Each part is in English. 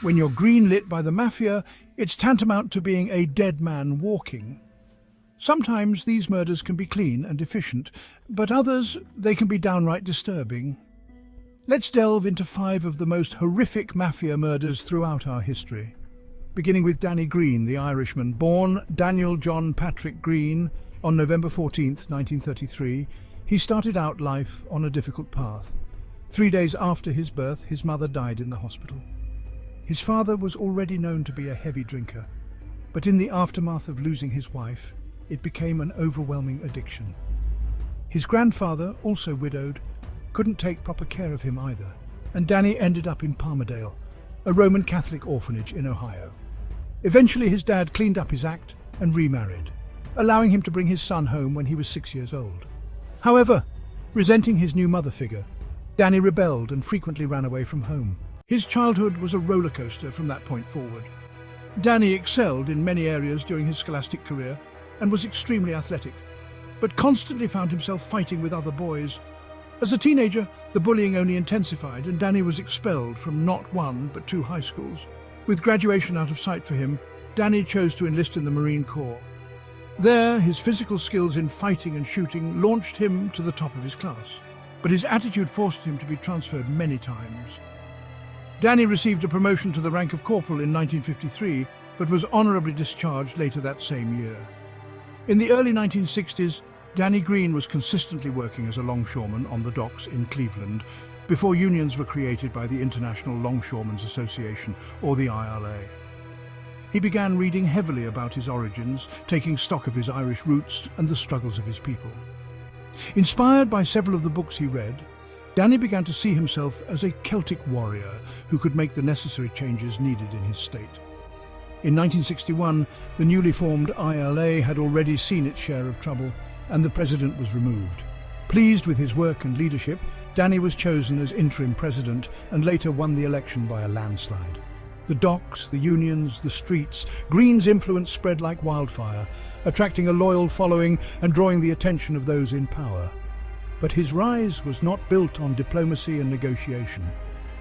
When you're greenlit by the mafia, it's tantamount to being a dead man walking. Sometimes these murders can be clean and efficient, but others, they can be downright disturbing. Let's delve into 5 of the most horrific mafia murders throughout our history. Beginning with Danny Greene, the Irishman, born Daniel John Patrick Greene on November 14th, 1933, he started out life on a difficult path. 3 days after his birth, his mother died in the hospital. His father was already known to be a heavy drinker, but in the aftermath of losing his wife, it became an overwhelming addiction. His grandfather, also widowed, couldn't take proper care of him either, and Danny ended up in Palmerdale, a Roman Catholic orphanage in Ohio. Eventually his dad cleaned up his act and remarried, allowing him to bring his son home when he was 6 years old. However, resenting his new mother figure, Danny rebelled and frequently ran away from home. His childhood was a roller coaster from that point forward. Danny excelled in many areas during his scholastic career and was extremely athletic, but constantly found himself fighting with other boys. As a teenager, the bullying only intensified and Danny was expelled from not 1 but 2 high schools. With graduation out of sight for him, Danny chose to enlist in the Marine Corps. There, his physical skills in fighting and shooting launched him to the top of his class, but his attitude forced him to be transferred many times. Danny received a promotion to the rank of corporal in 1953, but was honorably discharged later that same year. In the early 1960s, Danny Greene was consistently working as a longshoreman on the docks in Cleveland before unions were created by the International Longshoremen's Association, or the ILA. He began reading heavily about his origins, taking stock of his Irish roots and the struggles of his people. Inspired by several of the books he read, Danny began to see himself as a Celtic warrior who could make the necessary changes needed in his state. In 1961, the newly formed ILA had already seen its share of trouble, and the president was removed. Pleased with his work and leadership, Danny was chosen as interim president and later won the election by a landslide. The docks, the unions, the streets, Greene's influence spread like wildfire, attracting a loyal following and drawing the attention of those in power. But his rise was not built on diplomacy and negotiation.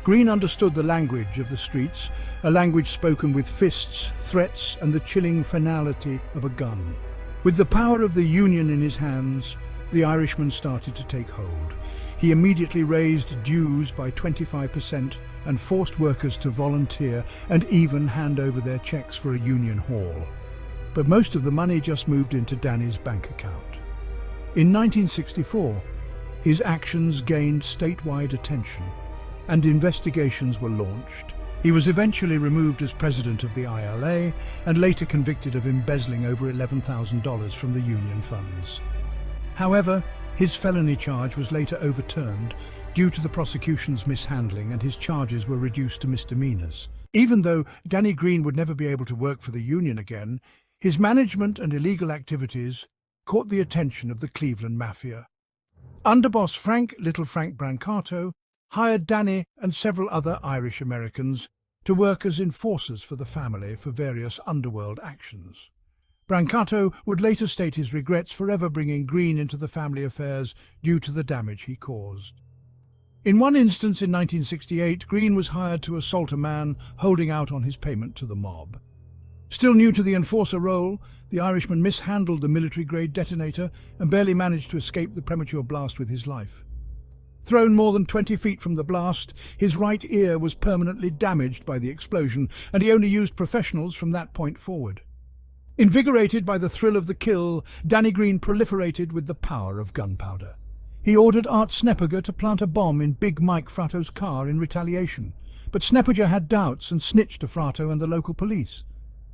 Greene understood the language of the streets, a language spoken with fists, threats, and the chilling finality of a gun. With the power of the Union in his hands, the Irishman started to take hold. He immediately raised dues by 25% and forced workers to volunteer and even hand over their checks for a union hall. But most of the money just moved into Danny's bank account. In 1964, his actions gained statewide attention, and investigations were launched. He was eventually removed as president of the ILA and later convicted of embezzling over $11,000 from the union funds. However, his felony charge was later overturned due to the prosecution's mishandling, and his charges were reduced to misdemeanors. Even though Danny Greene would never be able to work for the union again, his management and illegal activities caught the attention of the Cleveland Mafia. Underboss Little Frank Brancato hired Danny and several other Irish Americans to work as enforcers for the family for various underworld actions. Brancato would later state his regrets for ever bringing Greene into the family affairs due to the damage he caused. In one instance in 1968, Greene was hired to assault a man holding out on his payment to the mob. Still new to the enforcer role, the Irishman mishandled the military-grade detonator and barely managed to escape the premature blast with his life. Thrown more than 20 feet from the blast, his right ear was permanently damaged by the explosion, and he only used professionals from that point forward. Invigorated by the thrill of the kill, Danny Greene proliferated with the power of gunpowder. He ordered Art Snepperger to plant a bomb in Big Mike Frato's car in retaliation, but Snepperger had doubts and snitched to Frato and the local police.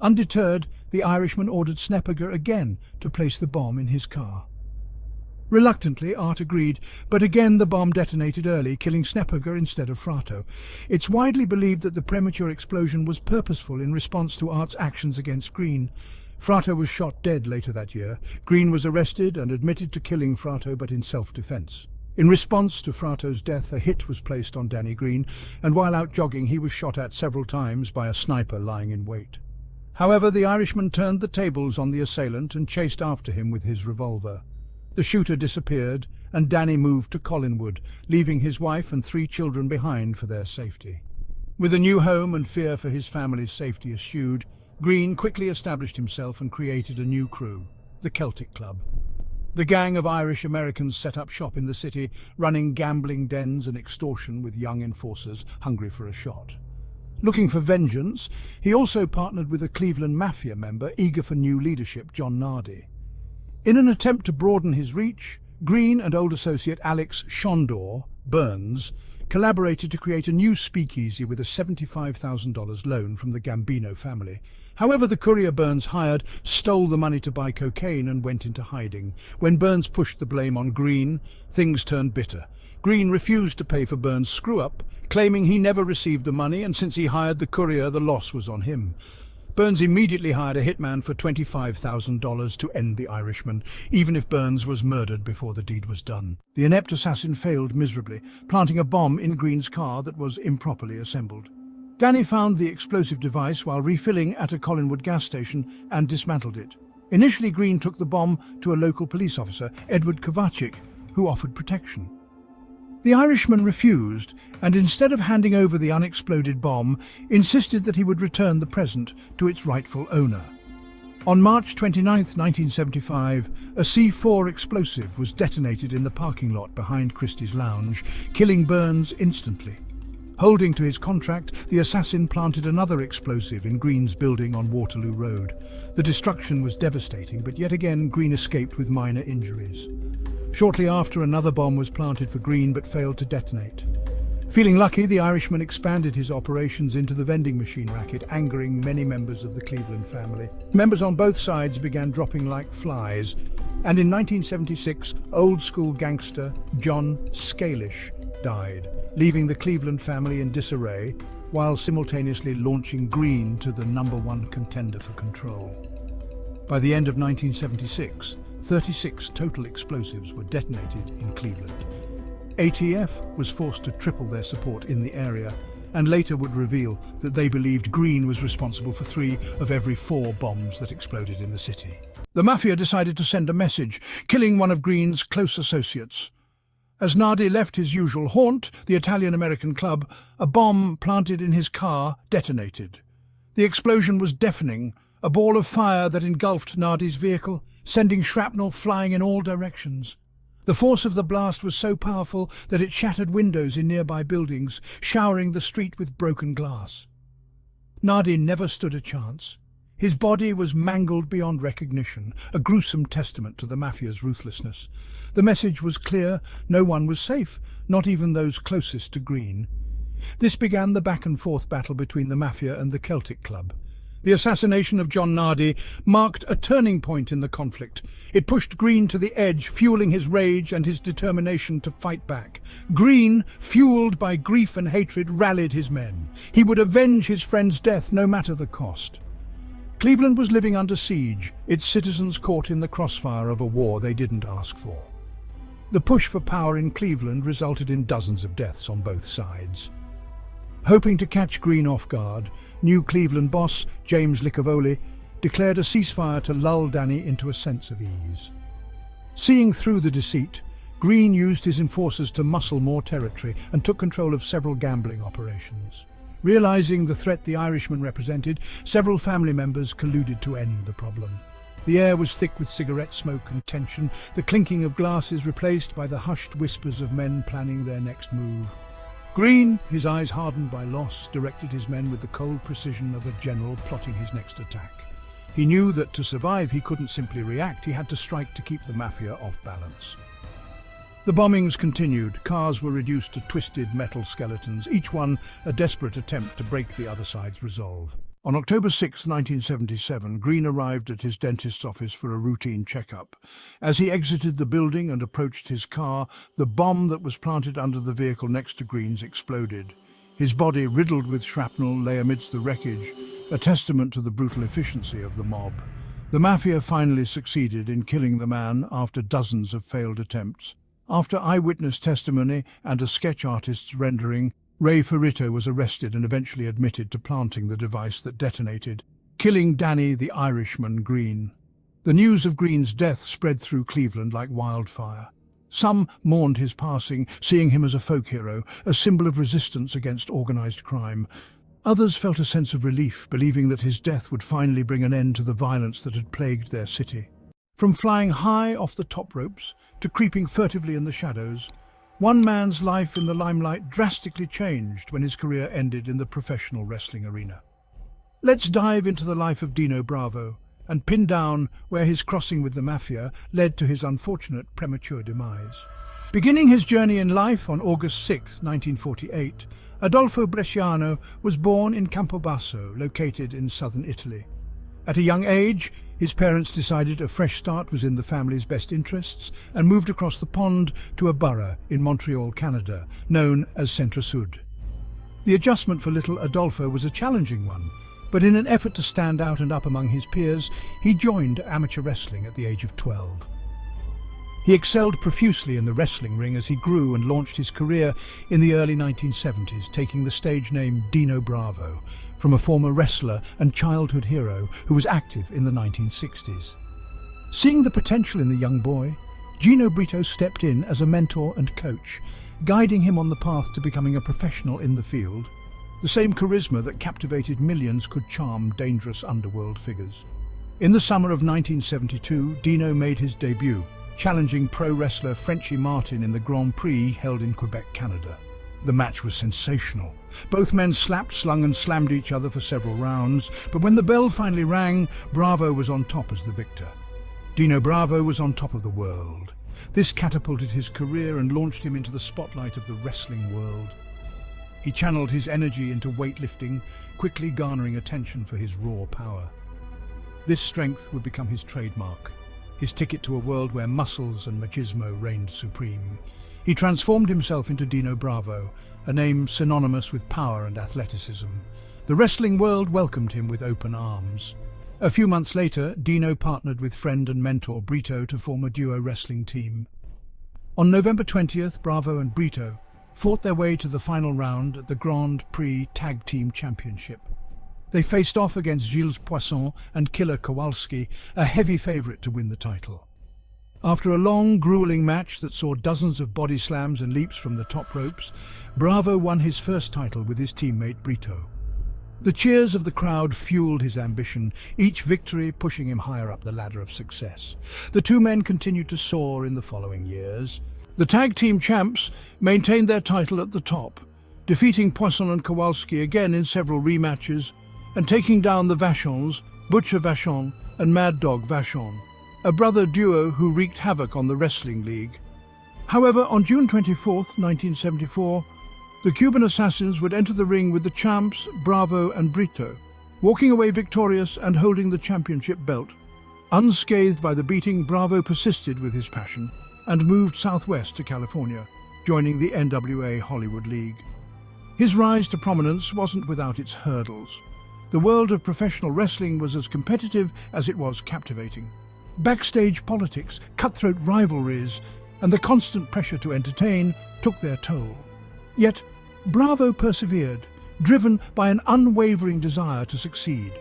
Undeterred, the Irishman ordered Snepperger again to place the bomb in his car. Reluctantly, Art agreed, but again the bomb detonated early, killing Snepperger instead of Frato. It's widely believed that the premature explosion was purposeful in response to Art's actions against Greene. Frato was shot dead later that year. Greene was arrested and admitted to killing Frato, but in self-defense. In response to Frato's death, a hit was placed on Danny Greene, and while out jogging he was shot at several times by a sniper lying in wait. However, the Irishman turned the tables on the assailant and chased after him with his revolver. The shooter disappeared, and Danny moved to Collinwood, leaving his wife and 3 children behind for their safety. With a new home and fear for his family's safety eschewed, Greene quickly established himself and created a new crew, the Celtic Club. The gang of Irish Americans set up shop in the city, running gambling dens and extortion with young enforcers hungry for a shot. Looking for vengeance, he also partnered with a Cleveland Mafia member eager for new leadership, John Nardi. In an attempt to broaden his reach, Greene and old associate Alex Shondor Birns collaborated to create a new speakeasy with a $75,000 loan from the Gambino family. However, the courier Birns hired stole the money to buy cocaine and went into hiding. When Birns pushed the blame on Greene, things turned bitter. Greene refused to pay for Birns' screw-up, claiming he never received the money, and since he hired the courier, the loss was on him. Birns immediately hired a hitman for $25,000 to end the Irishman, even if Birns was murdered before the deed was done. The inept assassin failed miserably, planting a bomb in Greene's car that was improperly assembled. Danny found the explosive device while refilling at a Collinwood gas station and dismantled it. Initially, Greene took the bomb to a local police officer, Edward Kovacic, who offered protection. The Irishman refused, and instead of handing over the unexploded bomb, insisted that he would return the present to its rightful owner. On March 29, 1975, a C4 explosive was detonated in the parking lot behind Christie's Lounge, killing Birns instantly. Holding to his contract, the assassin planted another explosive in Greene's building on Waterloo Road. The destruction was devastating, but yet again Greene escaped with minor injuries. Shortly after, another bomb was planted for Greene but failed to detonate. Feeling lucky, the Irishman expanded his operations into the vending machine racket, angering many members of the Cleveland family. Members on both sides began dropping like flies, and in 1976, old-school gangster John Scalish died, leaving the Cleveland family in disarray, while simultaneously launching Greene to the #1 contender for control. By the end of 1976, 36 total explosives were detonated in Cleveland. ATF was forced to triple their support in the area, and later would reveal that they believed Greene was responsible for 3 of every 4 bombs that exploded in the city. The Mafia decided to send a message, killing one of Greene's close associates. As Nardi left his usual haunt, the Italian-American club, a bomb planted in his car detonated. The explosion was deafening, a ball of fire that engulfed Nardi's vehicle, sending shrapnel flying in all directions. The force of the blast was so powerful that it shattered windows in nearby buildings, showering the street with broken glass. Nardi never stood a chance. His body was mangled beyond recognition, a gruesome testament to the Mafia's ruthlessness. The message was clear: no one was safe, not even those closest to Greene. This began the back-and-forth battle between the Mafia and the Celtic Club. The assassination of John Nardi marked a turning point in the conflict. It pushed Greene to the edge, fueling his rage and his determination to fight back. Greene, fueled by grief and hatred, rallied his men. He would avenge his friend's death, no matter the cost. Cleveland was living under siege, its citizens caught in the crossfire of a war they didn't ask for. The push for power in Cleveland resulted in dozens of deaths on both sides. Hoping to catch Greene off guard, new Cleveland boss James Licavoli declared a ceasefire to lull Danny into a sense of ease. Seeing through the deceit, Greene used his enforcers to muscle more territory and took control of several gambling operations. Realizing the threat the Irishman represented, several family members colluded to end the problem. The air was thick with cigarette smoke and tension, the clinking of glasses replaced by the hushed whispers of men planning their next move. Greene, his eyes hardened by loss, directed his men with the cold precision of a general plotting his next attack. He knew that to survive he couldn't simply react, he had to strike to keep the Mafia off balance. The bombings continued. Cars were reduced to twisted metal skeletons, each one a desperate attempt to break the other side's resolve. On October 6, 1977, Greene arrived at his dentist's office for a routine checkup. As he exited the building and approached his car, the bomb that was planted under the vehicle next to Greene's exploded. His body, riddled with shrapnel, lay amidst the wreckage, a testament to the brutal efficiency of the mob. The Mafia finally succeeded in killing the man after dozens of failed attempts. After eyewitness testimony and a sketch artist's rendering, Ray Ferrito was arrested and eventually admitted to planting the device that detonated, killing Danny the Irishman Greene. The news of Greene's death spread through Cleveland like wildfire. Some mourned his passing, seeing him as a folk hero, a symbol of resistance against organised crime. Others felt a sense of relief, believing that his death would finally bring an end to the violence that had plagued their city. From flying high off the top ropes to creeping furtively in the shadows, one man's life in the limelight drastically changed when his career ended in the professional wrestling arena. Let's dive into the life of Dino Bravo and pin down where his crossing with the Mafia led to his unfortunate premature demise. Beginning his journey in life on August 6, 1948, Adolfo Bresciano was born in Campobasso, located in southern Italy. At a young age, his parents decided a fresh start was in the family's best interests and moved across the pond to a borough in Montreal, Canada, known as Centre-Sud. The adjustment for little Adolfo was a challenging one, but in an effort to stand out and up among his peers, he joined amateur wrestling at the age of 12. He excelled profusely in the wrestling ring as he grew and launched his career in the early 1970s, taking the stage name Dino Bravo from a former wrestler and childhood hero who was active in the 1960s. Seeing the potential in the young boy, Gino Brito stepped in as a mentor and coach, guiding him on the path to becoming a professional in the field. The same charisma that captivated millions could charm dangerous underworld figures. In the summer of 1972, Dino made his debut, challenging pro wrestler Frenchy Martin in the Grand Prix held in Quebec, Canada. The match was sensational. Both men slapped, slung and slammed each other for several rounds, but when the bell finally rang, Bravo was on top as the victor. Dino Bravo was on top of the world. This catapulted his career and launched him into the spotlight of the wrestling world. He channeled his energy into weightlifting, quickly garnering attention for his raw power. This strength would become his trademark, his ticket to a world where muscles and machismo reigned supreme. He transformed himself into Dino Bravo, a name synonymous with power and athleticism. The wrestling world welcomed him with open arms. A few months later, Dino partnered with friend and mentor Brito to form a duo wrestling team. On November 20th, Bravo and Brito fought their way to the final round at the Grand Prix Tag Team Championship. They faced off against Gilles Poisson and Killer Kowalski, a heavy favourite to win the title. After a long, grueling match that saw dozens of body slams and leaps from the top ropes, Bravo won his first title with his teammate Brito. The cheers of the crowd fueled his ambition, each victory pushing him higher up the ladder of success. The two men continued to soar in the following years. The tag team champs maintained their title at the top, defeating Poisson and Kowalski again in several rematches and taking down the Vachons, Butcher Vachon and Mad Dog Vachon, a brother duo who wreaked havoc on the wrestling league. However, on June 24, 1974, the Cuban assassins would enter the ring with the champs Bravo and Brito, walking away victorious and holding the championship belt. Unscathed by the beating, Bravo persisted with his passion and moved southwest to California, joining the NWA Hollywood League. His rise to prominence wasn't without its hurdles. The world of professional wrestling was as competitive as it was captivating. Backstage politics, cutthroat rivalries, and the constant pressure to entertain took their toll. Yet, Bravo persevered, driven by an unwavering desire to succeed.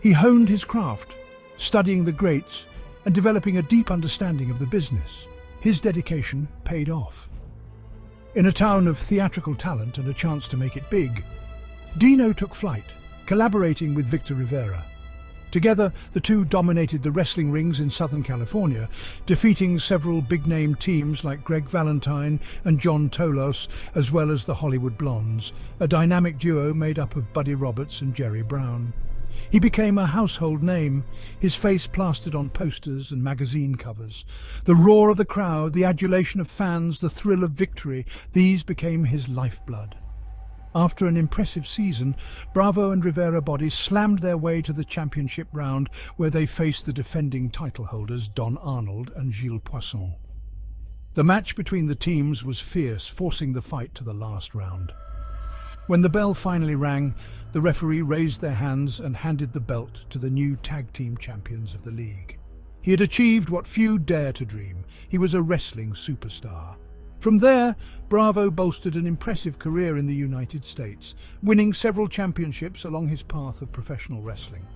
He honed his craft, studying the greats and developing a deep understanding of the business. His dedication paid off. In a town of theatrical talent and a chance to make it big, Dino took flight, collaborating with Victor Rivera. Together, the two dominated the wrestling rings in Southern California, defeating several big-name teams like Greg Valentine and John Tolos, as well as the Hollywood Blondes, a dynamic duo made up of Buddy Roberts and Jerry Brown. He became a household name, his face plastered on posters and magazine covers. The roar of the crowd, the adulation of fans, the thrill of victory, these became his lifeblood. After an impressive season, Bravo and Rivera bodies slammed their way to the championship round, where they faced the defending title holders Don Arnold and Gilles Poisson. The match between the teams was fierce, forcing the fight to the last round. When the bell finally rang, the referee raised their hands and handed the belt to the new tag team champions of the league. He had achieved what few dare to dream. He was a wrestling superstar. From there, Bravo bolstered an impressive career in the United States, winning several championships along his path of professional wrestling.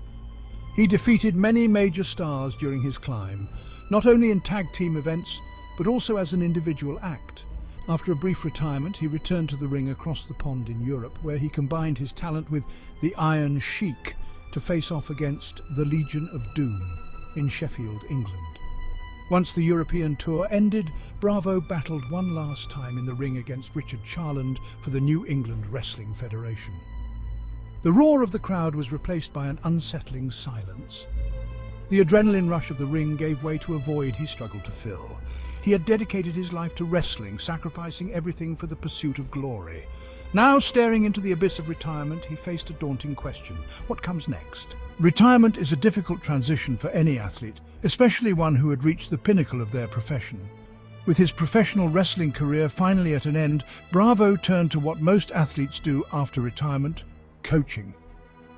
He defeated many major stars during his climb, not only in tag team events, but also as an individual act. After a brief retirement, he returned to the ring across the pond in Europe, where he combined his talent with the Iron Sheik to face off against the Legion of Doom in Sheffield, England. Once the European tour ended, Bravo battled one last time in the ring against Richard Charland for the New England Wrestling Federation. The roar of the crowd was replaced by an unsettling silence. The adrenaline rush of the ring gave way to a void he struggled to fill. He had dedicated his life to wrestling, sacrificing everything for the pursuit of glory. Now, staring into the abyss of retirement, he faced a daunting question. What comes next? Retirement is a difficult transition for any athlete, especially one who had reached the pinnacle of their profession. With his professional wrestling career finally at an end, Bravo turned to what most athletes do after retirement: coaching.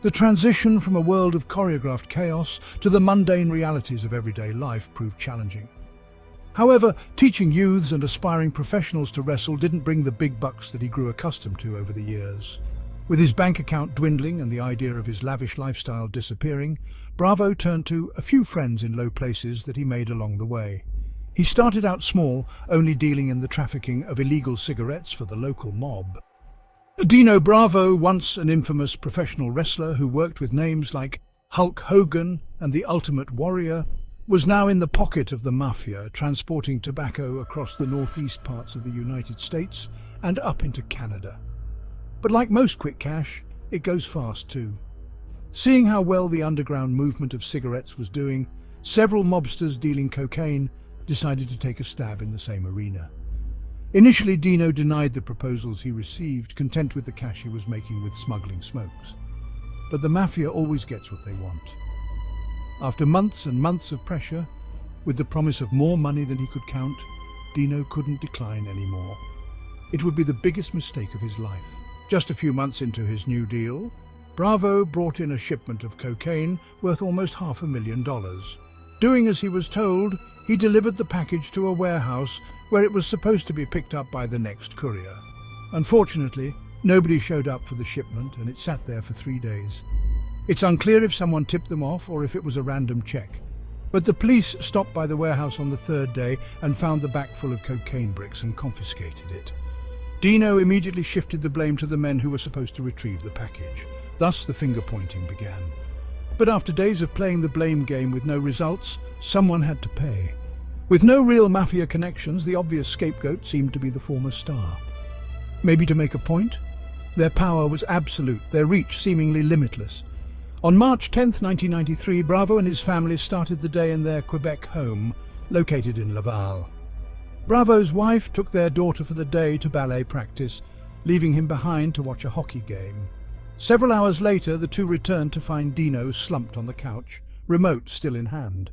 The transition from a world of choreographed chaos to the mundane realities of everyday life proved challenging. However, teaching youths and aspiring professionals to wrestle didn't bring the big bucks that he grew accustomed to over the years. With his bank account dwindling and the idea of his lavish lifestyle disappearing, Bravo turned to a few friends in low places that he made along the way. He started out small, only dealing in the trafficking of illegal cigarettes for the local mob. Dino Bravo, once an infamous professional wrestler who worked with names like Hulk Hogan and the Ultimate Warrior, was now in the pocket of the mafia, transporting tobacco across the northeast parts of the United States and up into Canada. But like most quick cash, it goes fast too. Seeing how well the underground movement of cigarettes was doing, several mobsters dealing cocaine decided to take a stab in the same arena. Initially, Dino denied the proposals he received, content with the cash he was making with smuggling smokes. But the mafia always gets what they want. After months and months of pressure, with the promise of more money than he could count, Dino couldn't decline anymore. It would be the biggest mistake of his life. Just a few months into his new deal, Bravo brought in a shipment of cocaine worth almost $500,000. Doing as he was told, he delivered the package to a warehouse where it was supposed to be picked up by the next courier. Unfortunately, nobody showed up for the shipment and it sat there for 3 days. It's unclear if someone tipped them off or if it was a random check. But the police stopped by the warehouse on the 3rd day and found the back full of cocaine bricks and confiscated it. Dino immediately shifted the blame to the men who were supposed to retrieve the package. Thus the finger-pointing began. But after days of playing the blame game with no results, someone had to pay. With no real mafia connections, the obvious scapegoat seemed to be the former star. Maybe to make a point? Their power was absolute, their reach seemingly limitless. On March 10, 1993, Bravo and his family started the day in their Quebec home, located in Laval. Bravo's wife took their daughter for the day to ballet practice, leaving him behind to watch a hockey game. Several hours later, the two returned to find Dino slumped on the couch, remote still in hand.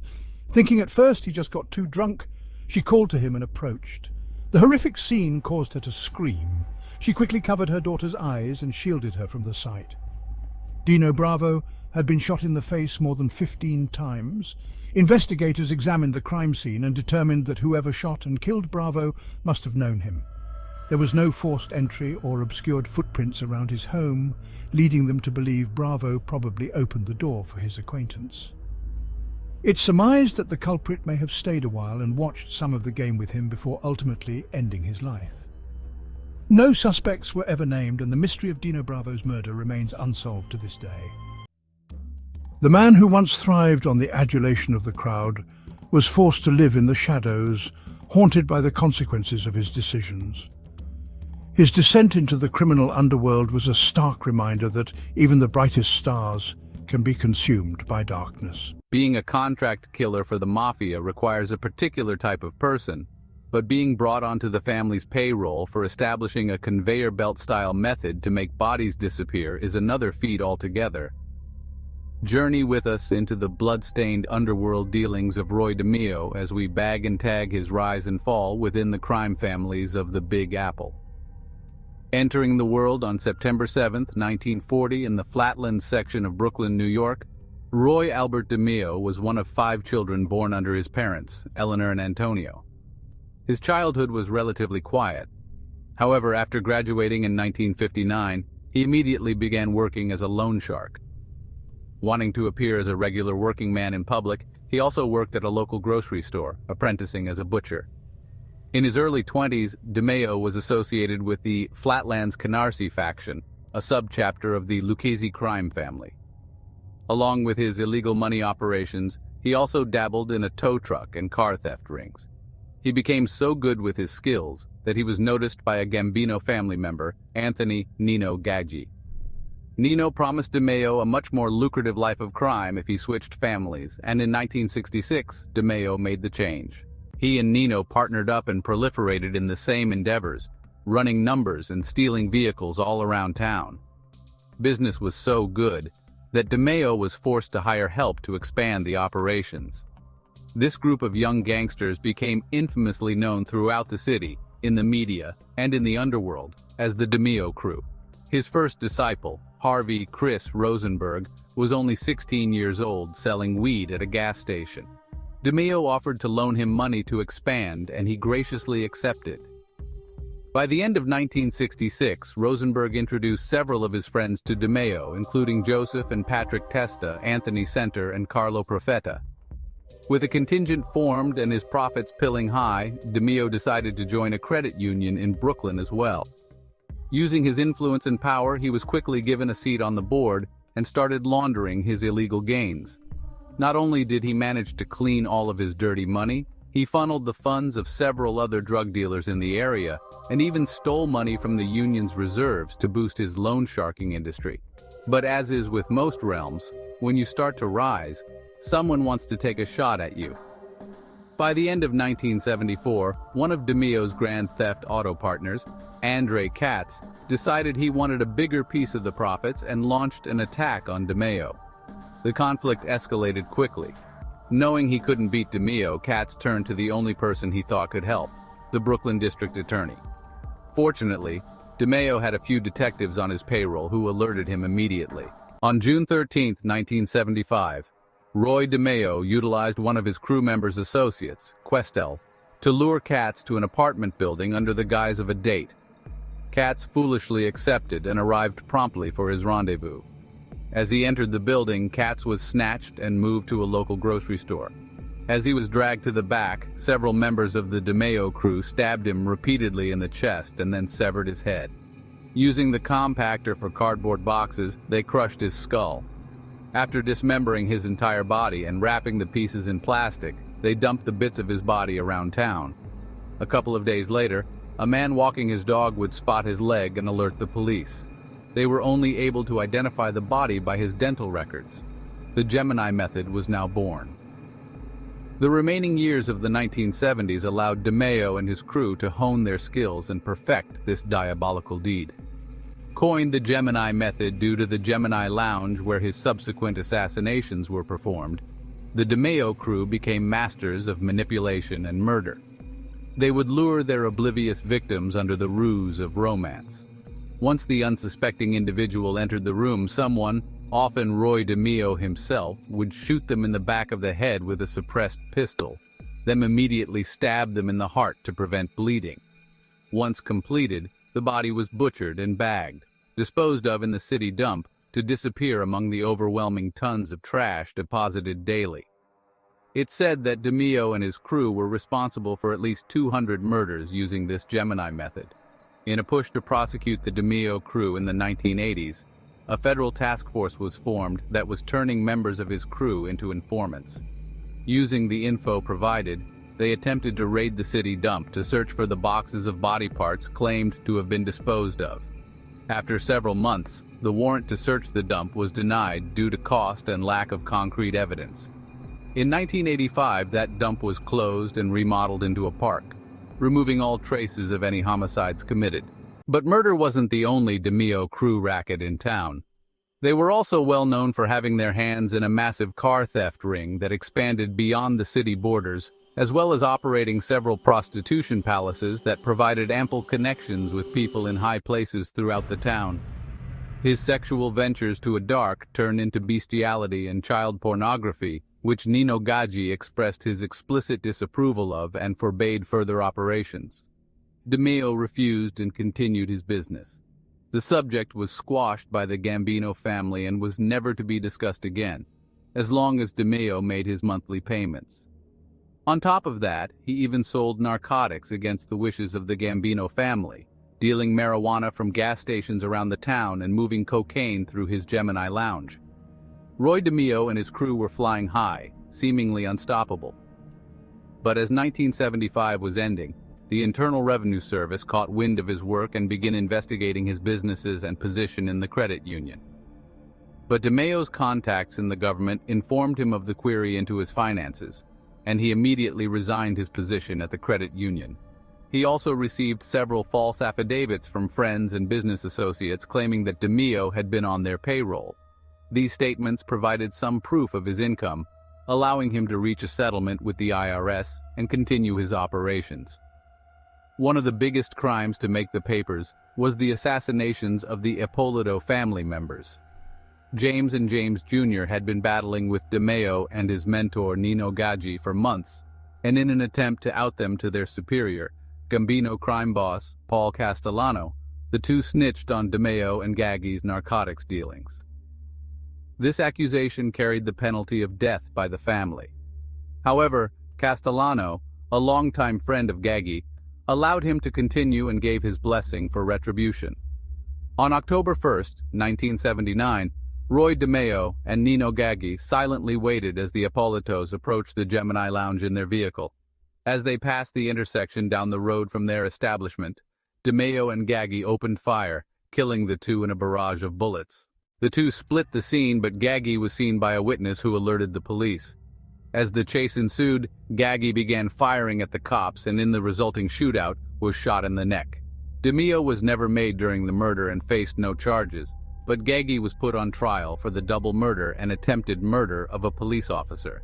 Thinking at first he just got too drunk, she called to him and approached. The horrific scene caused her to scream. She quickly covered her daughter's eyes and shielded her from the sight. Dino Bravo had been shot in the face more than 15 times. Investigators examined the crime scene and determined that whoever shot and killed Bravo must have known him. There was no forced entry or obscured footprints around his home, leading them to believe Bravo probably opened the door for his acquaintance. It's surmised that the culprit may have stayed a while and watched some of the game with him before ultimately ending his life. No suspects were ever named, and the mystery of Dino Bravo's murder remains unsolved to this day. The man who once thrived on the adulation of the crowd was forced to live in the shadows, haunted by the consequences of his decisions. His descent into the criminal underworld was a stark reminder that even the brightest stars can be consumed by darkness. Being a contract killer for the mafia requires a particular type of person, but being brought onto the family's payroll for establishing a conveyor belt-style method to make bodies disappear is another feat altogether. Journey with us into the blood-stained underworld dealings of Roy DeMeo as we bag and tag his rise and fall within the crime families of the Big Apple. Entering the world on September 7, 1940 in the Flatlands section of Brooklyn, New York, Roy Albert DeMeo was one of 5 children born under his parents, Eleanor and Antonio. His childhood was relatively quiet. However, after graduating in 1959, he immediately began working as a loan shark. Wanting to appear as a regular working man in public, he also worked at a local grocery store, apprenticing as a butcher. In his early 20s, DeMeo was associated with the Flatlands Canarsie faction, a subchapter of the Lucchese crime family. Along with his illegal money operations, he also dabbled in a tow truck and car theft rings. He became so good with his skills that he was noticed by a Gambino family member, Anthony Nino Gaggi. Nino promised DeMeo a much more lucrative life of crime if he switched families, and in 1966, DeMeo made the change. He and Nino partnered up and proliferated in the same endeavors, running numbers and stealing vehicles all around town. Business was so good that DeMeo was forced to hire help to expand the operations. This group of young gangsters became infamously known throughout the city, in the media, and in the underworld as the DeMeo crew. His first disciple, Harvey Chris Rosenberg, was only 16 years old selling weed at a gas station. DeMeo offered to loan him money to expand, and he graciously accepted. By the end of 1966, Rosenberg introduced several of his friends to DeMeo, including Joseph and Patrick Testa, Anthony Center, and Carlo Profeta. With a contingent formed and his profits pilling high, DeMeo decided to join a credit union in Brooklyn as well. Using his influence and power, he was quickly given a seat on the board and started laundering his illegal gains. Not only did he manage to clean all of his dirty money, he funneled the funds of several other drug dealers in the area and even stole money from the union's reserves to boost his loan sharking industry. But as is with most realms, when you start to rise, someone wants to take a shot at you. By the end of 1974, one of DeMeo's grand theft auto partners, Andre Katz, decided he wanted a bigger piece of the profits and launched an attack on DeMeo. The conflict escalated quickly. Knowing he couldn't beat DeMeo, Katz turned to the only person he thought could help, the Brooklyn district attorney. Fortunately, DeMeo had a few detectives on his payroll who alerted him immediately. On June 13, 1975, Roy DeMeo utilized one of his crew members' associates, Questel, to lure Katz to an apartment building under the guise of a date. Katz foolishly accepted and arrived promptly for his rendezvous. As he entered the building, Katz was snatched and moved to a local grocery store. As he was dragged to the back, several members of the DeMeo crew stabbed him repeatedly in the chest and then severed his head. Using the compactor for cardboard boxes, they crushed his skull. After dismembering his entire body and wrapping the pieces in plastic, they dumped the bits of his body around town. A couple of days later, a man walking his dog would spot his leg and alert the police. They were only able to identify the body by his dental records. The Gemini method was now born. The remaining years of the 1970s allowed DeMeo and his crew to hone their skills and perfect this diabolical deed. Coined the Gemini method due to the Gemini Lounge where his subsequent assassinations were performed, the DeMeo crew became masters of manipulation and murder. They would lure their oblivious victims under the ruse of romance. Once the unsuspecting individual entered the room, someone, often Roy DeMeo himself, would shoot them in the back of the head with a suppressed pistol, then immediately stab them in the heart to prevent bleeding. Once completed, the body was butchered and bagged, disposed of in the city dump, to disappear among the overwhelming tons of trash deposited daily. It's said that DeMeo and his crew were responsible for at least 200 murders using this Gemini method. In a push to prosecute the DeMeo crew in the 1980s, a federal task force was formed that was turning members of his crew into informants. Using the info provided, they attempted to raid the city dump to search for the boxes of body parts claimed to have been disposed of. After several months, the warrant to search the dump was denied due to cost and lack of concrete evidence. In 1985, that dump was closed and remodeled into a park, removing all traces of any homicides committed. But murder wasn't the only DeMeo crew racket in town. They were also well known for having their hands in a massive car theft ring that expanded beyond the city borders, as well as operating several prostitution palaces that provided ample connections with people in high places throughout the town. His sexual ventures to a dark turned into bestiality and child pornography, which Nino Gaggi expressed his explicit disapproval of and forbade further operations. DeMeo refused and continued his business. The subject was squashed by the Gambino family and was never to be discussed again, as long as DeMeo made his monthly payments. On top of that, he even sold narcotics against the wishes of the Gambino family, dealing marijuana from gas stations around the town and moving cocaine through his Gemini lounge. Roy DeMeo and his crew were flying high, seemingly unstoppable. But as 1975 was ending, the Internal Revenue Service caught wind of his work and began investigating his businesses and position in the credit union. But DeMeo's contacts in the government informed him of the query into his finances, and he immediately resigned his position at the credit union. He also received several false affidavits from friends and business associates claiming that DeMeo had been on their payroll. These statements provided some proof of his income, allowing him to reach a settlement with the IRS and continue his operations. One of the biggest crimes to make the papers was the assassinations of the Ippolito family members. James and James Jr. had been battling with DeMeo and his mentor Nino Gaggi for months, and in an attempt to out them to their superior, Gambino crime boss Paul Castellano, the two snitched on DeMeo and Gaggi's narcotics dealings. This accusation carried the penalty of death by the family. However, Castellano, a longtime friend of Gaggi, allowed him to continue and gave his blessing for retribution. On October 1, 1979, Roy DeMeo and Nino Gaggi silently waited as the Ippolitos approached the Gemini lounge in their vehicle. As they passed the intersection down the road from their establishment, DeMeo and Gaggi opened fire, killing the two in a barrage of bullets. The two split the scene, but Gaggi was seen by a witness who alerted the police. As the chase ensued, Gaggi began firing at the cops and in the resulting shootout was shot in the neck. DeMeo was never made during the murder and faced no charges, but Gaggi was put on trial for the double murder and attempted murder of a police officer.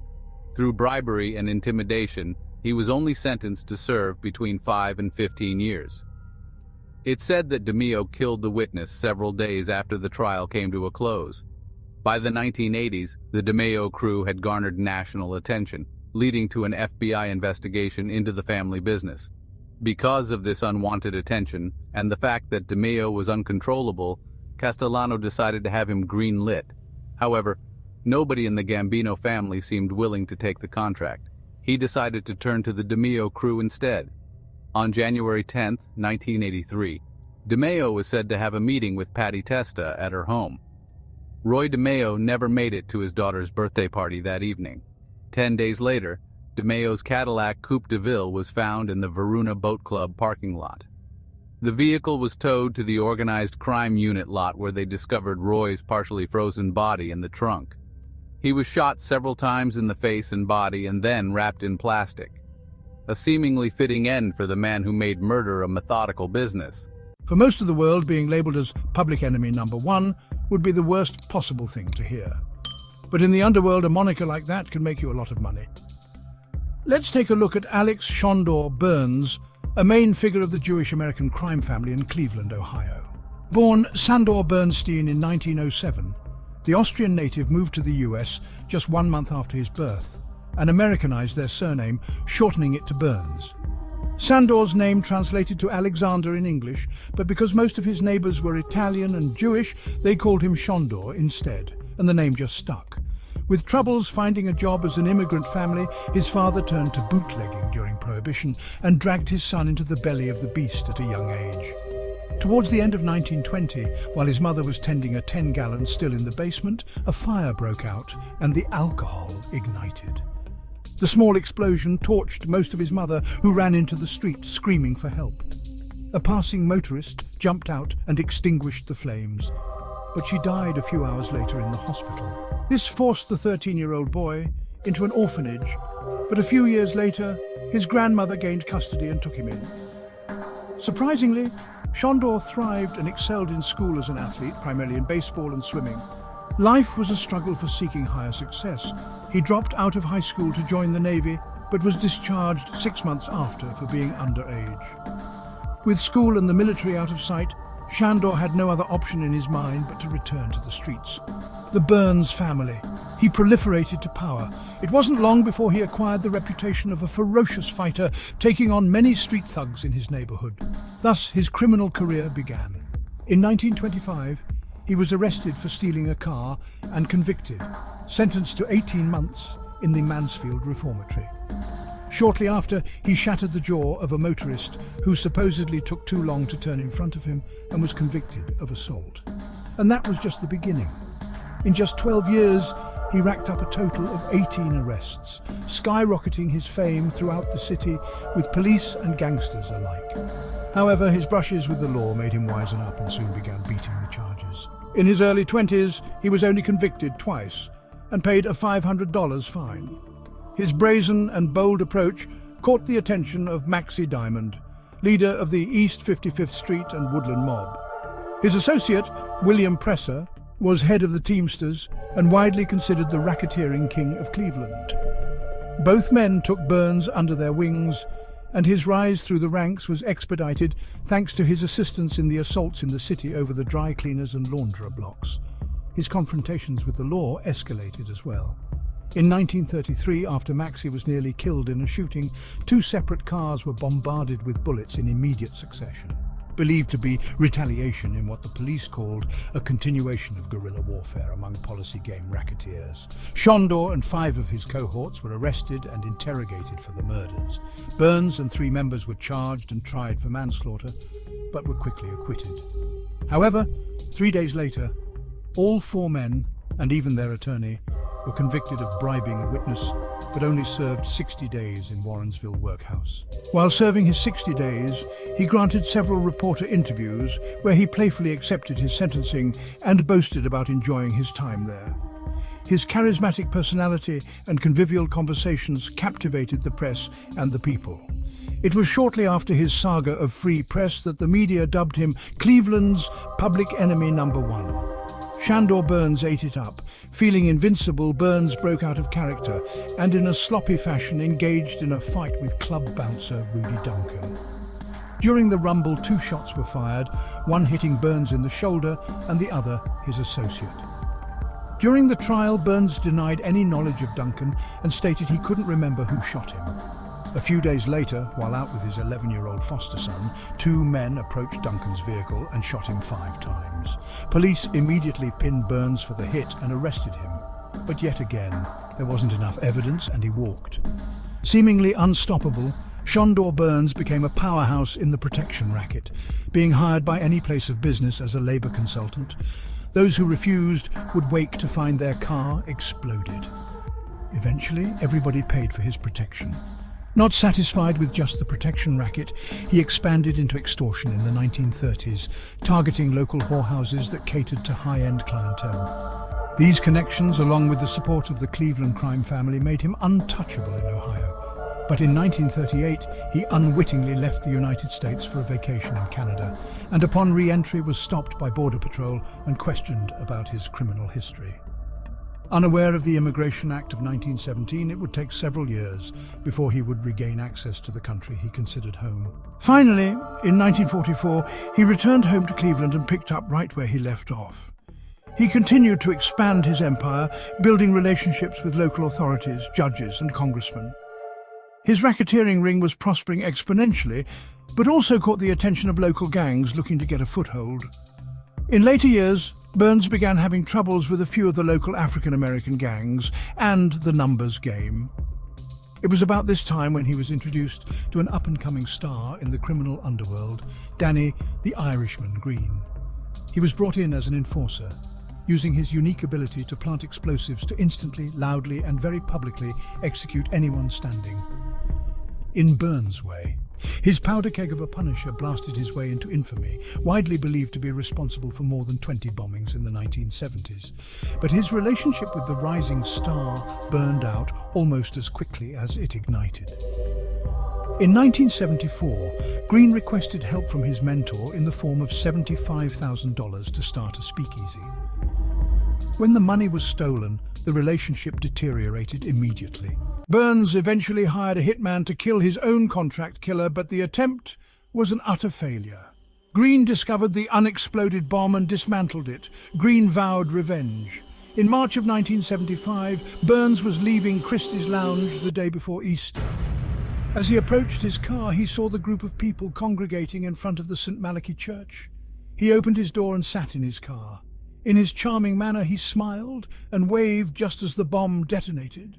Through bribery and intimidation, he was only sentenced to serve between 5 and 15 years. It's said that DeMeo killed the witness several days after the trial came to a close. By the 1980s, the DeMeo crew had garnered national attention, leading to an FBI investigation into the family business. Because of this unwanted attention and the fact that DeMeo was uncontrollable, Castellano decided to have him green-lit. However, nobody in the Gambino family seemed willing to take the contract. He decided to turn to the DeMeo crew instead. On January 10, 1983, DeMeo was said to have a meeting with Patty Testa at her home. Roy DeMeo never made it to his daughter's birthday party that evening. 10 days later, DeMeo's Cadillac Coupe de Ville was found in the Varuna Boat Club parking lot. The vehicle was towed to the organized crime unit lot where they discovered Roy's partially frozen body in the trunk. He was shot several times in the face and body and then wrapped in plastic. A seemingly fitting end for the man who made murder a methodical business. For most of the world, being labelled as public enemy number one would be the worst possible thing to hear. But in the underworld, a moniker like that can make you a lot of money. Let's take a look at Alex Shondor Birns, a main figure of the Jewish-American crime family in Cleveland, Ohio. Born Shondor Bernstein in 1907, the Austrian native moved to the US just 1 month after his birth and Americanized their surname, shortening it to Burns. Shondor's name translated to Alexander in English, but because most of his neighbors were Italian and Jewish, they called him Shondor instead, and the name just stuck. With troubles finding a job as an immigrant family, his father turned to bootlegging during Prohibition and dragged his son into the belly of the beast at a young age. Towards the end of 1920, while his mother was tending a 10-gallon still in the basement, a fire broke out and the alcohol ignited. The small explosion torched most of his mother, who ran into the street screaming for help. A passing motorist jumped out and extinguished the flames, but she died a few hours later in the hospital. This forced the 13-year-old boy into an orphanage, but a few years later, his grandmother gained custody and took him in. Surprisingly, Shondor thrived and excelled in school as an athlete, primarily in baseball and swimming. Life was a struggle for seeking higher success. He dropped out of high school to join the Navy, but was discharged 6 months after for being underage. With school and the military out of sight, Shondor had no other option in his mind but to return to the streets. The Birns family. He proliferated to power. It wasn't long before he acquired the reputation of a ferocious fighter, taking on many street thugs in his neighborhood. Thus, his criminal career began. In 1925, he was arrested for stealing a car and convicted, sentenced to 18 months in the Mansfield Reformatory. Shortly after, he shattered the jaw of a motorist who supposedly took too long to turn in front of him and was convicted of assault. And that was just the beginning. In just 12 years, he racked up a total of 18 arrests, skyrocketing his fame throughout the city with police and gangsters alike. However, his brushes with the law made him wisen up and soon began beating the charges. In his early 20s, he was only convicted twice and paid a $500 fine. His brazen and bold approach caught the attention of Maxie Diamond, leader of the East 55th Street and Woodland mob. His associate, William Presser, was head of the Teamsters and widely considered the racketeering king of Cleveland. Both men took Birns under their wings, and his rise through the ranks was expedited thanks to his assistance in the assaults in the city over the dry cleaners and launderer blocks. His confrontations with the law escalated as well. In 1933, after Maxie was nearly killed in a shooting, two separate cars were bombarded with bullets in immediate succession, believed to be retaliation in what the police called a continuation of guerrilla warfare among policy game racketeers. Shondor and 5 of his cohorts were arrested and interrogated for the murders. Birns and 3 members were charged and tried for manslaughter, but were quickly acquitted. However, 3 days later, all 4 men, and even their attorney, were convicted of bribing a witness, but only served 60 days in Warrensville workhouse. While serving his 60 days, he granted several reporter interviews where he playfully accepted his sentencing and boasted about enjoying his time there. His charismatic personality and convivial conversations captivated the press and the people. It was shortly after his saga of free press that the media dubbed him Cleveland's public enemy #1. Shondor Birns ate it up. Feeling invincible, Birns broke out of character and in a sloppy fashion engaged in a fight with club bouncer Rudy Duncan. During the rumble, 2 shots were fired, one hitting Birns in the shoulder and the other his associate. During the trial, Birns denied any knowledge of Duncan and stated he couldn't remember who shot him. A few days later, while out with his 11-year-old foster son, 2 men approached Duncan's vehicle and shot him 5 times. Police immediately pinned Birns for the hit and arrested him. But yet again, there wasn't enough evidence and he walked. Seemingly unstoppable, Shondor Birns became a powerhouse in the protection racket, being hired by any place of business as a labor consultant. Those who refused would wake to find their car exploded. Eventually, everybody paid for his protection. Not satisfied with just the protection racket, he expanded into extortion in the 1930s, targeting local whorehouses that catered to high-end clientele. These connections, along with the support of the Cleveland crime family, made him untouchable in Ohio. But in 1938, he unwittingly left the United States for a vacation in Canada, and upon re-entry was stopped by Border Patrol and questioned about his criminal history. Unaware of the Immigration Act of 1917, it would take several years before he would regain access to the country he considered home. Finally, in 1944, he returned home to Cleveland and picked up right where he left off. He continued to expand his empire, building relationships with local authorities, judges, and congressmen. His racketeering ring was prospering exponentially, but also caught the attention of local gangs looking to get a foothold. In later years, Birns began having troubles with a few of the local African-American gangs and the numbers game. It was about this time when he was introduced to an up-and-coming star in the criminal underworld, Danny the Irishman Greene. He was brought in as an enforcer, using his unique ability to plant explosives to instantly, loudly, and very publicly execute anyone standing. In Birns' way, his powder keg of a Punisher blasted his way into infamy, widely believed to be responsible for more than 20 bombings in the 1970s. But his relationship with the rising star burned out almost as quickly as it ignited. In 1974, Greene requested help from his mentor in the form of $75,000 to start a speakeasy. When the money was stolen, the relationship deteriorated immediately. Birns eventually hired a hitman to kill his own contract killer, but the attempt was an utter failure. Greene discovered the unexploded bomb and dismantled it. Greene vowed revenge. In March of 1975, Birns was leaving Christie's Lounge the day before Easter. As he approached his car, he saw the group of people congregating in front of the St. Malachy Church. He opened his door and sat in his car. In his charming manner, he smiled and waved just as the bomb detonated.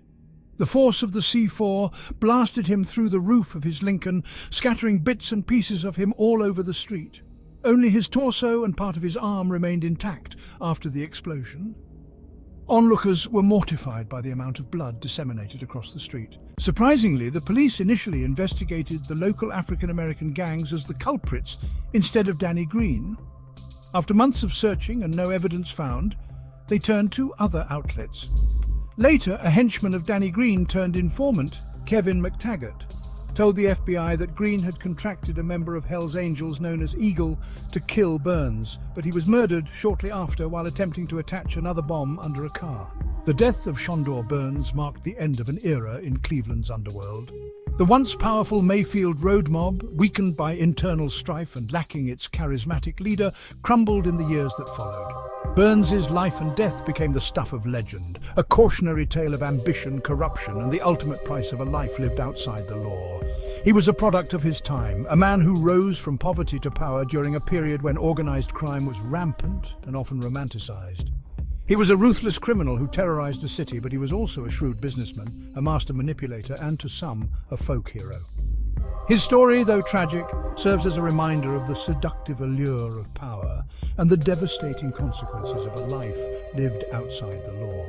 The force of the C4 blasted him through the roof of his Lincoln, scattering bits and pieces of him all over the street. Only his torso and part of his arm remained intact after the explosion. Onlookers were mortified by the amount of blood disseminated across the street. Surprisingly, the police initially investigated the local African-American gangs as the culprits instead of Danny Greene. After months of searching and no evidence found, they turned to other outlets. Later, a henchman of Danny Greene turned informant, Kevin McTaggart, told the FBI that Greene had contracted a member of Hell's Angels known as Eagle to kill Burns, but he was murdered shortly after while attempting to attach another bomb under a car. The death of Shondor Birns marked the end of an era in Cleveland's underworld. The once powerful Mayfield road mob, weakened by internal strife and lacking its charismatic leader, crumbled in the years that followed. Burns's life and death became the stuff of legend, a cautionary tale of ambition, corruption, and the ultimate price of a life lived outside the law. He was a product of his time, a man who rose from poverty to power during a period when organized crime was rampant and often romanticized. He was a ruthless criminal who terrorized the city, but he was also a shrewd businessman, a master manipulator, and to some, a folk hero. His story, though tragic, serves as a reminder of the seductive allure of power and the devastating consequences of a life lived outside the law.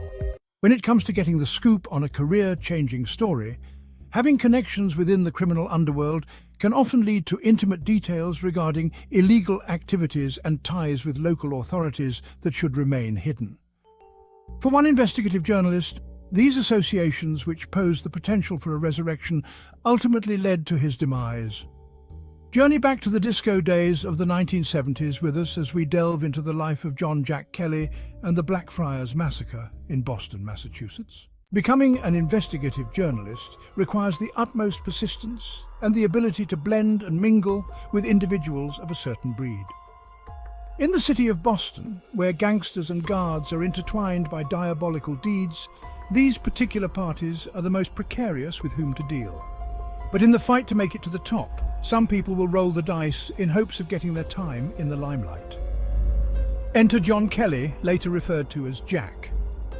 When it comes to getting the scoop on a career-changing story, having connections within the criminal underworld can often lead to intimate details regarding illegal activities and ties with local authorities that should remain hidden. For one investigative journalist, these associations, which posed the potential for a resurrection, ultimately led to his demise. Journey back to the disco days of the 1970s with us as we delve into the life of John Jack Kelly and the Blackfriars Massacre in Boston, Massachusetts. Becoming an investigative journalist requires the utmost persistence and the ability to blend and mingle with individuals of a certain breed. In the city of Boston, where gangsters and guards are intertwined by diabolical deeds, these particular parties are the most precarious with whom to deal. But in the fight to make it to the top, some people will roll the dice in hopes of getting their time in the limelight. Enter John Kelly, later referred to as Jack.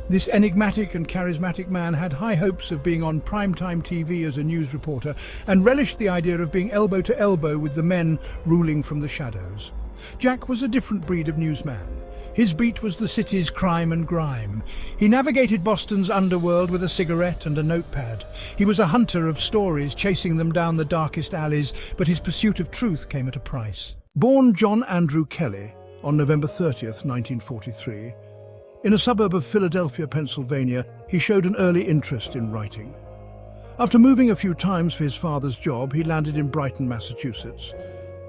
This enigmatic and charismatic man had high hopes of being on primetime TV as a news reporter and relished the idea of being elbow to elbow with the men ruling from the shadows. Jack was a different breed of newsman. His beat was the city's crime and grime. He navigated Boston's underworld with a cigarette and a notepad. He was a hunter of stories, chasing them down the darkest alleys, but his pursuit of truth came at a price. Born John Andrew Kelly on November 30th, 1943, in a suburb of Philadelphia, Pennsylvania, he showed an early interest in writing. After moving a few times for his father's job, he landed in Brighton, Massachusetts.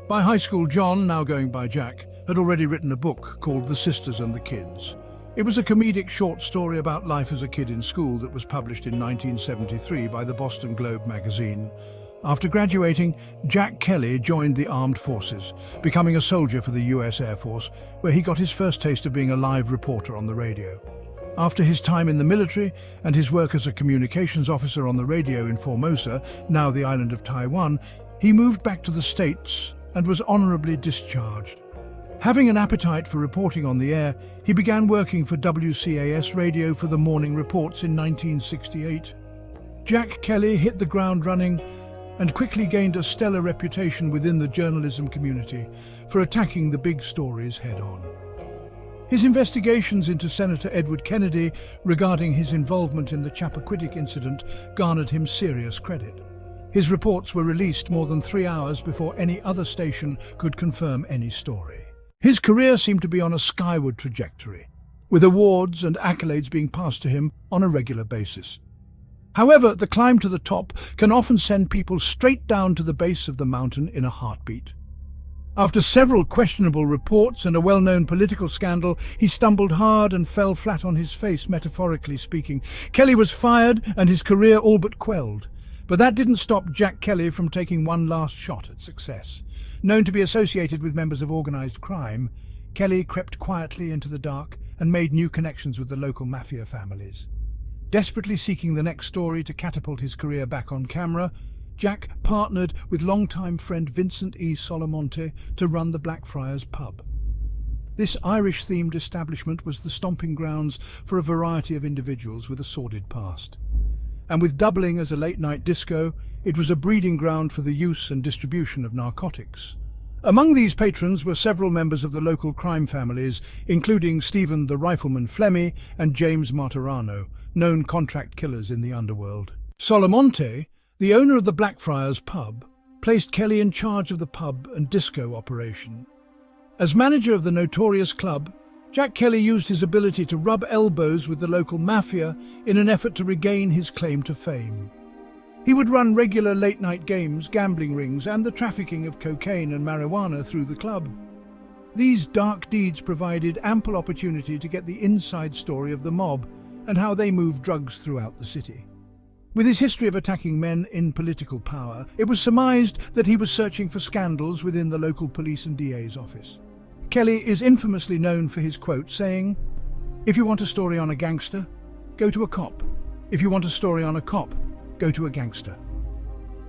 By high school, John, now going by Jack, had already written a book called The Sisters and the Kids. It was a comedic short story about life as a kid in school that was published in 1973 by the Boston Globe magazine. After graduating, Jack Kelly joined the armed forces, becoming a soldier for the US Air Force, where he got his first taste of being a live reporter on the radio. After his time in the military and his work as a communications officer on the radio in Formosa, now the island of Taiwan, he moved back to the States and was honorably discharged. Having an appetite for reporting on the air, he began working for WCAS radio for the morning reports in 1968. Jack Kelly hit the ground running and quickly gained a stellar reputation within the journalism community for attacking the big stories head-on. His investigations into Senator Edward Kennedy regarding his involvement in the Chappaquiddick incident garnered him serious credit. His reports were released more than 3 hours before any other station could confirm any story. His career seemed to be on a skyward trajectory, with awards and accolades being passed to him on a regular basis. However, the climb to the top can often send people straight down to the base of the mountain in a heartbeat. After several questionable reports and a well-known political scandal, he stumbled hard and fell flat on his face, metaphorically speaking. Kelly was fired and his career all but quelled. But that didn't stop Jack Kelly from taking one last shot at success. Known to be associated with members of organized crime, Kelly crept quietly into the dark and made new connections with the local mafia families. Desperately seeking the next story to catapult his career back on camera, Jack partnered with longtime friend Vincent E. Solomonte to run the Blackfriars pub. This Irish-themed establishment was the stomping grounds for a variety of individuals with a sordid past. and with doubling as a late-night disco, it was a breeding ground for the use and distribution of narcotics. Among these patrons were several members of the local crime families, including Stephen the Rifleman Flemmi and James Martirano, known contract killers in the underworld. Solomonte, the owner of the Blackfriars pub, placed Kelly in charge of the pub and disco operation. As manager of the notorious club, Jack Kelly used his ability to rub elbows with the local mafia in an effort to regain his claim to fame. He would run regular late-night games, gambling rings, and the trafficking of cocaine and marijuana through the club. These dark deeds provided ample opportunity to get the inside story of the mob and how they moved drugs throughout the city. With his history of attacking men in political power, it was surmised that he was searching for scandals within the local police and DA's office. Kelly is infamously known for his quote saying, "If you want a story on a gangster, go to a cop. If you want a story on a cop, go to a gangster."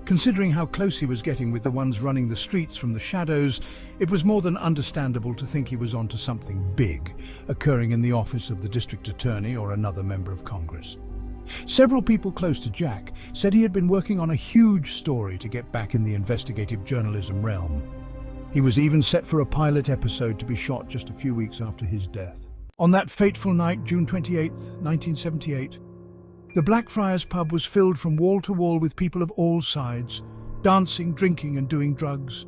Considering how close he was getting with the ones running the streets from the shadows, it was more than understandable to think he was onto something big occurring in the office of the district attorney or another member of Congress. Several people close to Jack said he had been working on a huge story to get back in the investigative journalism realm. He was even set for a pilot episode to be shot just a few weeks after his death. On that fateful night, June 28th, 1978, the Blackfriars pub was filled from wall to wall with people of all sides, dancing, drinking and doing drugs.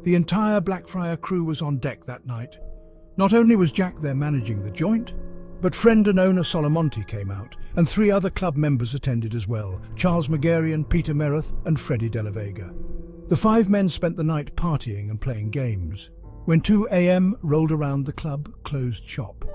The entire Blackfriar crew was on deck that night. Not only was Jack there managing the joint, but friend and owner Solomonte came out, and 3 other club members attended as well, Charles Megarian, Peter Merith and Freddie De La Vega. The 5 men spent the night partying and playing games. When 2 a.m. rolled around, the club closed shop.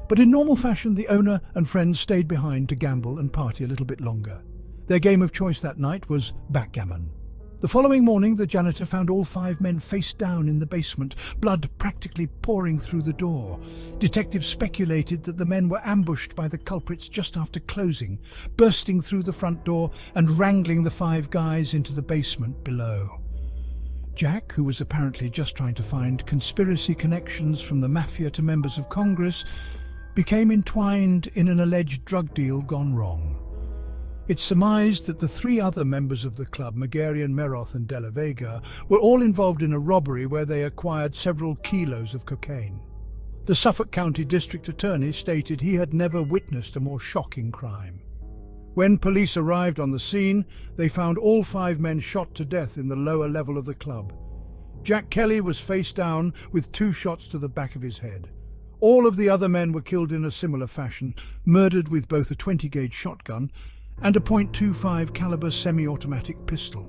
But in normal fashion, the owner and friends stayed behind to gamble and party a little bit longer. Their game of choice that night was backgammon. The following morning, the janitor found all 5 men face down in the basement, blood practically pouring through the door. Detectives speculated that the men were ambushed by the culprits just after closing, bursting through the front door and wrangling the 5 guys into the basement below. Jack, who was apparently just trying to find conspiracy connections from the mafia to members of Congress, became entwined in an alleged drug deal gone wrong. It's surmised that the 3 other members of the club, Megarian, Merith and De La Vega, were all involved in a robbery where they acquired several kilos of cocaine. The Suffolk County District Attorney stated he had never witnessed a more shocking crime. When police arrived on the scene, they found all 5 men shot to death in the lower level of the club. Jack Kelly was face down with 2 shots to the back of his head. All of the other men were killed in a similar fashion, murdered with both a 20-gauge shotgun and a .25 caliber semi-automatic pistol.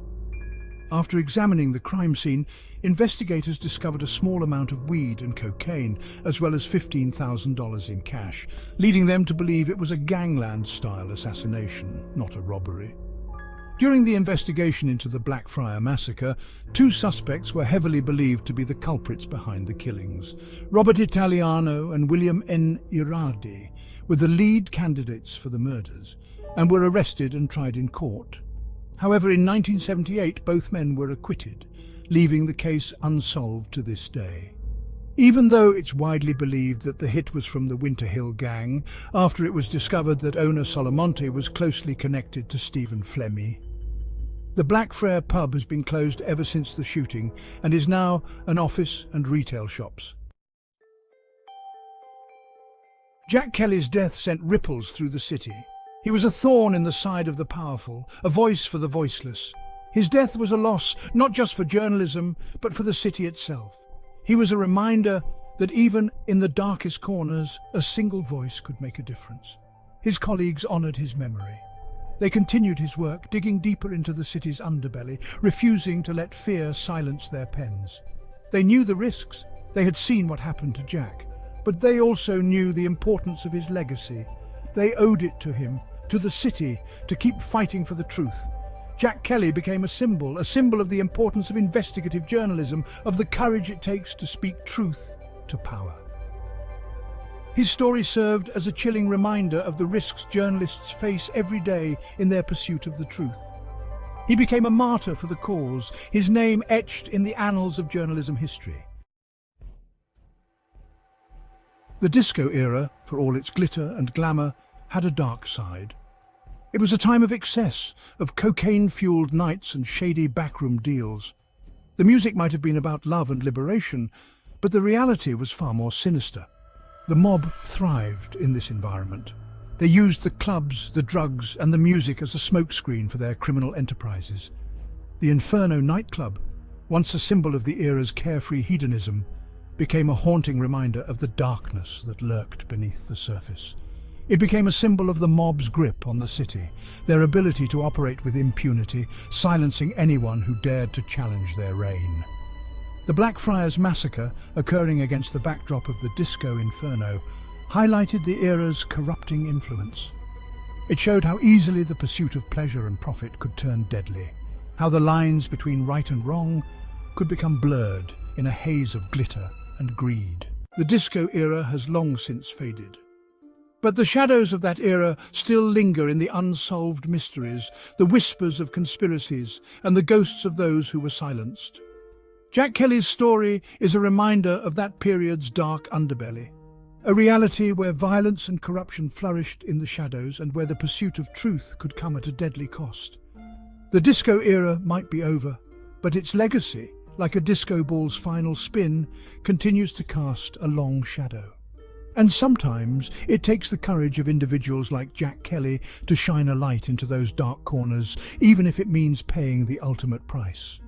After examining the crime scene, investigators discovered a small amount of weed and cocaine, as well as $15,000 in cash, leading them to believe it was a gangland-style assassination, not a robbery. During the investigation into the Blackfriars Massacre, 2 suspects were heavily believed to be the culprits behind the killings. Robert Italiano and William N. Irardi were the lead candidates for the murders, and were arrested and tried in court. However, in 1978, both men were acquitted, leaving the case unsolved to this day. Even though it's widely believed that the hit was from the Winter Hill gang, after it was discovered that owner Solomonte was closely connected to Stephen Flemmi. The Blackfriars pub has been closed ever since the shooting and is now an office and retail shops. Jack Kelly's death sent ripples through the city. He was a thorn in the side of the powerful, a voice for the voiceless. His death was a loss, not just for journalism, but for the city itself. He was a reminder that even in the darkest corners, a single voice could make a difference. His colleagues honored his memory. They continued his work, digging deeper into the city's underbelly, refusing to let fear silence their pens. They knew the risks. They had seen what happened to Jack, but they also knew the importance of his legacy. They owed it to him, to the city, to keep fighting for the truth. Jack Kelly became a symbol of the importance of investigative journalism, of the courage it takes to speak truth to power. His story served as a chilling reminder of the risks journalists face every day in their pursuit of the truth. He became a martyr for the cause, his name etched in the annals of journalism history. The disco era, for all its glitter and glamour, had a dark side. It was a time of excess, of cocaine-fueled nights and shady backroom deals. The music might have been about love and liberation, but the reality was far more sinister. The mob thrived in this environment. They used the clubs, the drugs, and the music as a smokescreen for their criminal enterprises. The Inferno nightclub, once a symbol of the era's carefree hedonism, became a haunting reminder of the darkness that lurked beneath the surface. It became a symbol of the mob's grip on the city, their ability to operate with impunity, silencing anyone who dared to challenge their reign. The Blackfriars Massacre, occurring against the backdrop of the Disco Inferno, highlighted the era's corrupting influence. It showed how easily the pursuit of pleasure and profit could turn deadly, how the lines between right and wrong could become blurred in a haze of glitter and greed. The disco era has long since faded. But the shadows of that era still linger in the unsolved mysteries, the whispers of conspiracies, and the ghosts of those who were silenced. Jack Kelly's story is a reminder of that period's dark underbelly, a reality where violence and corruption flourished in the shadows and where the pursuit of truth could come at a deadly cost. The disco era might be over, but its legacy, like a disco ball's final spin, continues to cast a long shadow. And sometimes it takes the courage of individuals like Jack Kelly to shine a light into those dark corners, even if it means paying the ultimate price.